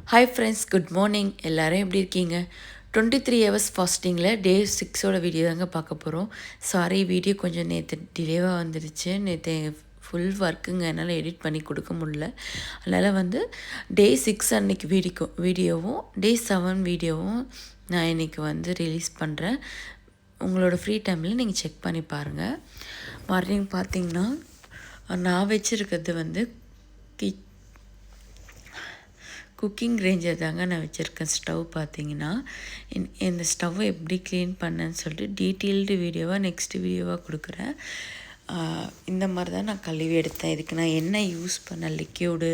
Hi friends, good morning. எல்லோரும் எப்படி இருக்கீங்க? 23 ஹவர்ஸ் ஃபாஸ்டிங்கில் டே 6ஓட வீடியோ தாங்க பார்க்க போகிறோம். சாரி, வீடியோ கொஞ்சம் நேற்று டிலேவாக வந்துடுச்சு. நேற்று ஃபுல் ஒர்க்குங்க, என்னால் எடிட் பண்ணி கொடுக்க முடியல. அதனால் டே 6 அன்றைக்கி வீடியோவும் டே 7 வீடியோவும் நான் இன்றைக்கி ரிலீஸ் பண்ணுறேன். உங்களோட ஃப்ரீ டைமில் நீங்கள் செக் பண்ணி பாருங்கள். மார்னிங் பார்த்திங்கன்னா நான் வச்சுருக்கிறது குக்கிங் ரேஞ்சர் தாங்க நான் வச்சுருக்கேன். ஸ்டவ் பார்த்தீங்கன்னா இந்த ஸ்டவ்வை எப்படி க்ளீன் பண்ணேன்னு சொல்லிட்டு டீட்டெயில்டு வீடியோவாக நெக்ஸ்ட் வீடியோவாக கொடுக்குறேன். இந்த மாதிரி தான் நான் கழுவி எடுத்தேன். இதுக்கு நான் என்ன யூஸ் பண்ண லிக்யூடு,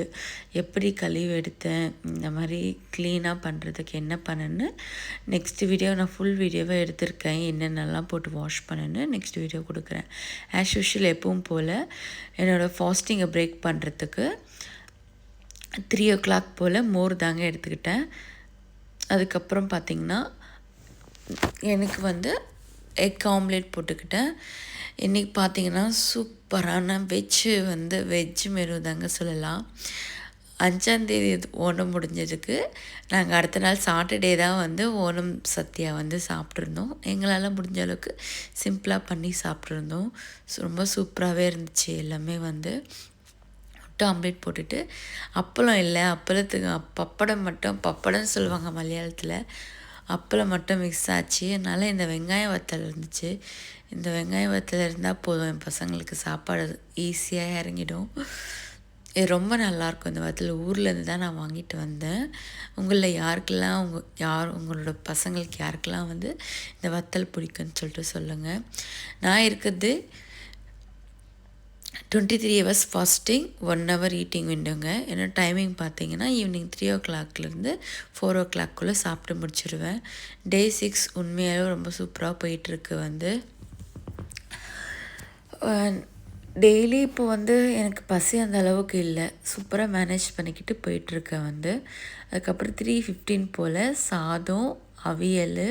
எப்படி கழுவி எடுத்தேன், இந்த மாதிரி க்ளீனாக பண்ணுறதுக்கு என்ன பண்ணேன்னு நெக்ஸ்ட் வீடியோ நான் ஃபுல் வீடியோவாக எடுத்திருக்கேன். என்னென்னலாம் போட்டு வாஷ் பண்ணேன்னு நெக்ஸ்ட் வீடியோ கொடுக்குறேன். ஆஸ் யூஷுவல் எப்பவும் போல் என்னோடய ஃபாஸ்டிங்கை பிரேக் பண்ணுறதுக்கு 3 o'clock போல் மோர் தாங்க எடுத்துக்கிட்டேன். அதுக்கப்புறம் பார்த்திங்கன்னா எனக்கு எக் ஆம்லேட் போட்டுக்கிட்டேன். இன்றைக்கி பார்த்திங்கன்னா சூப்பரான வெஜ் மெனு தாங்க சொல்லலாம். 5ஆந்தேதி ஓணம் முடிஞ்சதுக்கு நாங்கள் அடுத்த நாள் சாட்டர்டே தான் ஓணம் சத்யா சாப்பிட்ருந்தோம். எங்களால் முடிஞ்ச அளவுக்கு சிம்பிளாக பண்ணி சாப்பிட்ருந்தோம். ரொம்ப சூப்பராகவே இருந்துச்சு. எல்லாமே முட்டை ஆம்லேட் போட்டுட்டு அப்பளம் இல்லை, பப்படம்னு சொல்லுவாங்க மலையாளத்தில். அப்பளம் மட்டும் மிக்ஸ் ஆச்சு. அதனால் இந்த வெங்காய வத்தல் இருந்துச்சு. இந்த வெங்காய வத்தல் இருந்தால் போதும், என் பசங்களுக்கு சாப்பாடு ஈஸியாக இறங்கிடும். இது ரொம்ப நல்லாயிருக்கும். இந்த வத்தல் ஊர்லேருந்து தான் நான் வாங்கிட்டு வந்தேன். உங்களில் யாருக்கெல்லாம் உங்களோட பசங்களுக்கு யாருக்கெல்லாம் இந்த வத்தல் பிடிக்குன்னு சொல்லிட்டு சொல்லுங்கள். நான் இருக்கிறது 23 ஹவர்ஸ் ஃபாஸ்டிங், 1 hour ஈட்டிங் விண்டோங்க. என்னோடய டைமிங் பார்த்தீங்கன்னா ஈவினிங் 3 o'clockலேருந்து 4 o'clock சாப்பிட்டு முடிச்சிடுவேன். டே 6 உண்மையாகவே ரொம்ப சூப்பராக போயிட்டுருக்கு. டெய்லி இப்போது எனக்கு பசி அந்த அளவுக்கு இல்லை, சூப்பராக மேனேஜ் பண்ணிக்கிட்டு போயிட்டுருக்கேன். அதுக்கப்புறம் 3:15 போல் சாதம், அவியல்,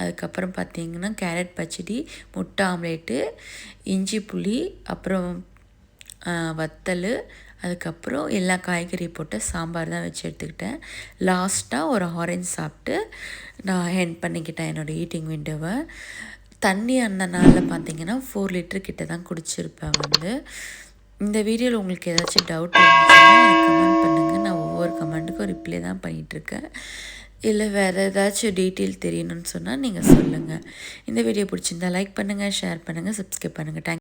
அதுக்கப்புறம் பார்த்திங்கன்னா கேரட் பச்சடி, முட்டை ஆம்லேட்டு, இஞ்சி புளி, அப்புறம் வத்தல், அதுக்கப்புறம் எல்லா காய்கறி போட்டு சாம்பார் தான் வச்சு எடுத்துக்கிட்டேன். லாஸ்ட்டாக ஒரு ஆரஞ்சு சாப்பிட்டு நான் ஹெண்ட் பண்ணிக்கிட்டேன் என்னோடய ஈட்டிங் விண்டோவை. தண்ணி அந்த நாளில் பார்த்திங்கன்னா 4 liter கிட்ட தான் குடிச்சிருப்பேன். இந்த வீடியோவில் உங்களுக்கு ஏதாச்சும் டவுட் இருந்துச்சுன்னா எனக்கு கமெண்ட் பண்ணுங்கள். நான் ஒவ்வொரு கமெண்ட்டுக்கும் ரிப்ளை தான் பண்ணிகிட்ருக்கேன். இல்லை வேறு ஏதாச்சும் டீட்டெயில் தெரியணும்னு சொன்னால் நீங்கள் சொல்லுங்கள். இந்த வீடியோ பிடிச்சிருந்தால் லைக் பண்ணுங்கள், ஷேர் பண்ணுங்கள், சப்ஸ்கிரைப் பண்ணுங்கள். தேங்க்யூ.